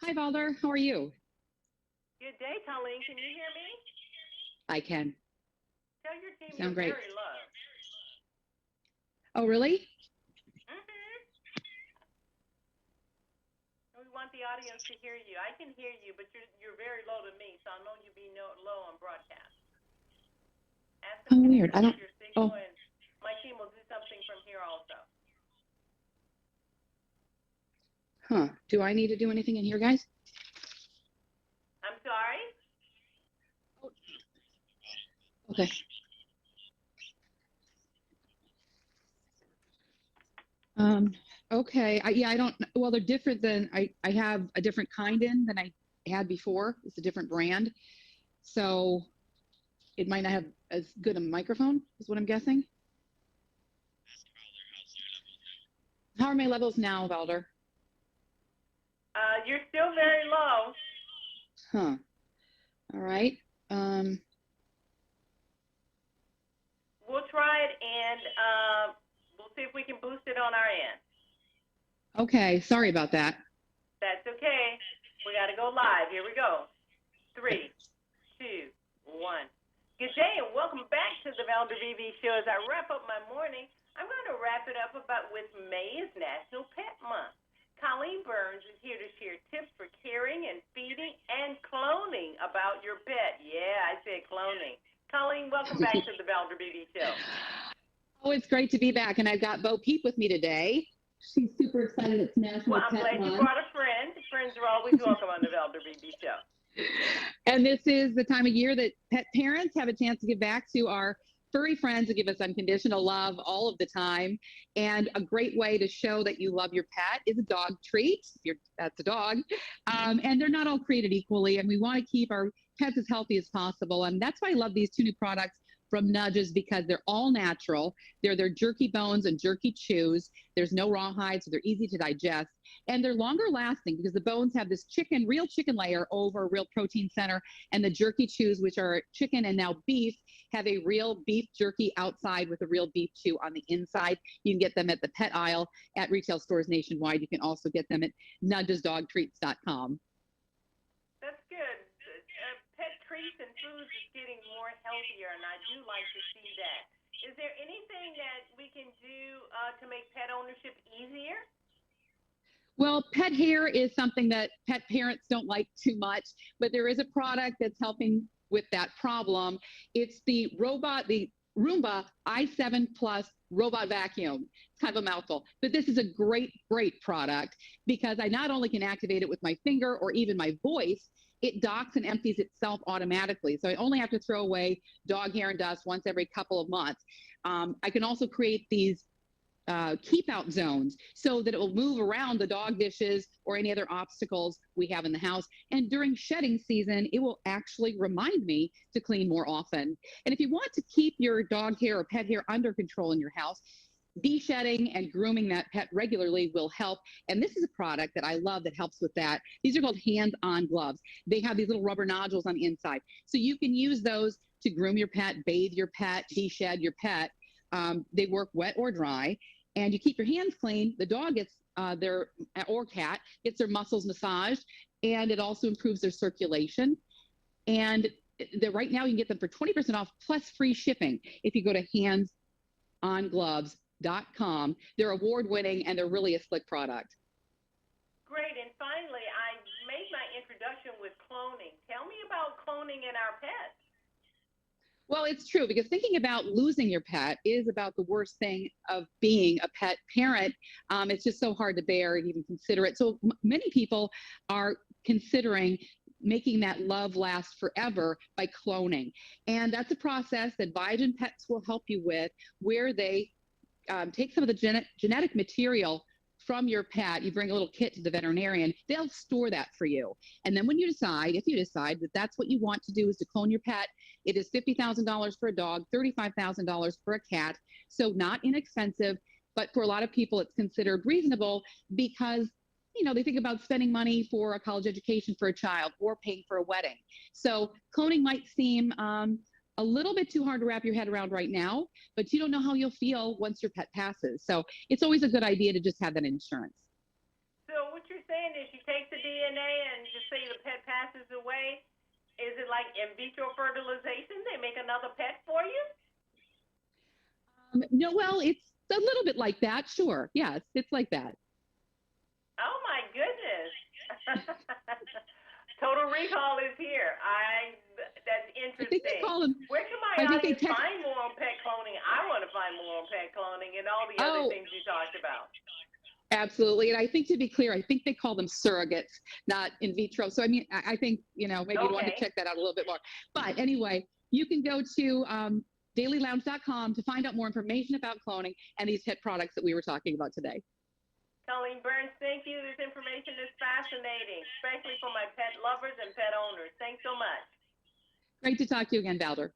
Hi, Valder. How are you? Good day, Colleen. Can you hear me? I can. Tell your team Sound you're great. very low. Oh, really? Mm-hmm. We want the audience to hear you. I can hear you, but you're very low to me, so I know you be low on broadcast. Ask them Oh, can weird. I increase don't. your Oh, signal, and my team will do something from here also. huh. Do I need to do anything in here, guys? I'm sorry? Okay. Um, okay. Yeah, I don't. Well, they're different than I have a different kind in than I had before. It's a different brand. So it might not have as good a microphone, is what I'm guessing. How are my levels now, Valder? You're still very low. Huh. All right. Um, We'll try it, and we'll see if we can boost it on our end. okay. Sorry about that. That's okay. We got to go live. Here we go. Okay. 3, 2, 1. Good day and welcome back to the Valder BB Show. As I wrap up my morning, I'm going to wrap it up with May is National Pet Month. Colleen Burns is here to share tips for caring and feeding and cloning about your pet. Yeah, I said cloning. Colleen, welcome back to the Valder BB Show. Oh, it's great to be back, and I've got Bo Peep with me today. She's super excited. It's National Well, I'm Pet glad you Month. brought a friend. Friends are always welcome on the Valder BB Show. And this is the time of year that pet parents have a chance to give back to our furry friends who give us unconditional love all of the time. And a great way to show that you love your pet is a dog treat. That's a dog. And they're not all created equally. And we want to keep our pets as healthy as possible. And that's why I love these two new products from Nudges, because they're all natural. They're their jerky bones and jerky chews. There's no rawhide, so they're easy to digest. And they're longer lasting because the bones have this real chicken layer over a real protein center. And the jerky chews, which are chicken and now beef, have a real beef jerky outside with a real beef chew on the inside. You can get them at the pet aisle at retail stores nationwide. You can also get them at nudgesdogtreats.com. That's good. Pet treats and foods is getting more healthier, and I do like to see that. Is there anything that we can do to make pet ownership easier? Well, pet hair is something that pet parents don't like too much, but there is a product that's helping with that problem. It's the Roomba i7 Plus robot vacuum. It's kind of a mouthful, but this is a great, great product because I not only can activate it with my finger or even my voice, it docks and empties itself automatically. So I only have to throw away dog hair and dust once every couple of months. I can also create these keep out zones so that it will move around the dog dishes or any other obstacles we have in the house. And during shedding season, it will actually remind me to clean more often. And if you want to keep your dog hair or pet hair under control in your house, de-shedding and grooming that pet regularly will help. And this is a product that I love that helps with that. These are called hands-on gloves. They have these little rubber nodules on the inside. So you can use those to groom your pet, bathe your pet, de-shed your pet. They work wet or dry, and you keep your hands clean. The dog gets or cat gets their muscles massaged, and it also improves their circulation. And right now you can get them for 20% off plus free shipping if you go to handsongloves.com. They're award-winning, and they're really a slick product. Great. And finally, I made my introduction with cloning. Tell me about cloning in our pets. Well, it's true, because thinking about losing your pet is about the worst thing of being a pet parent. It's just so hard to bear and even consider it. So many people are considering making that love last forever by cloning. And that's a process that Biogen Pets will help you with, where they take some of the genetic material from your pet. You bring a little kit to the veterinarian, they'll store that for you. And then when you decide, if you decide that that's what you want to do, is to clone your pet, it is $50,000 for a dog, $35,000 for a cat. So not inexpensive, but for a lot of people, it's considered reasonable because they think about spending money for a college education for a child or paying for a wedding. So cloning might seem a little bit too hard to wrap your head around right now, but you don't know how you'll feel once your pet passes. So it's always a good idea to just have that insurance. So what you're understand is you take the DNA and just say the pet passes away. Is it like in vitro fertilization? They make another pet for you? No, well, it's a little bit like that. Sure. Yes, it's like that. Oh my goodness. Total Recall is here. That's I interesting. think they call them. Where can I my think audience find more on pet cloning? I want to find more on pet cloning and all the other things you talked about. Absolutely. And I think, to be clear, I think they call them surrogates, not in vitro. So, I mean, I think, maybe you'd want to check that out a little bit more. But anyway, you can go to dailylounge.com to find out more information about cloning and these pet products that we were talking about today. Colleen Burns, thank you. This information is fascinating, especially for my pet lovers and pet owners. Thanks so much. Great to talk to you again, Valder.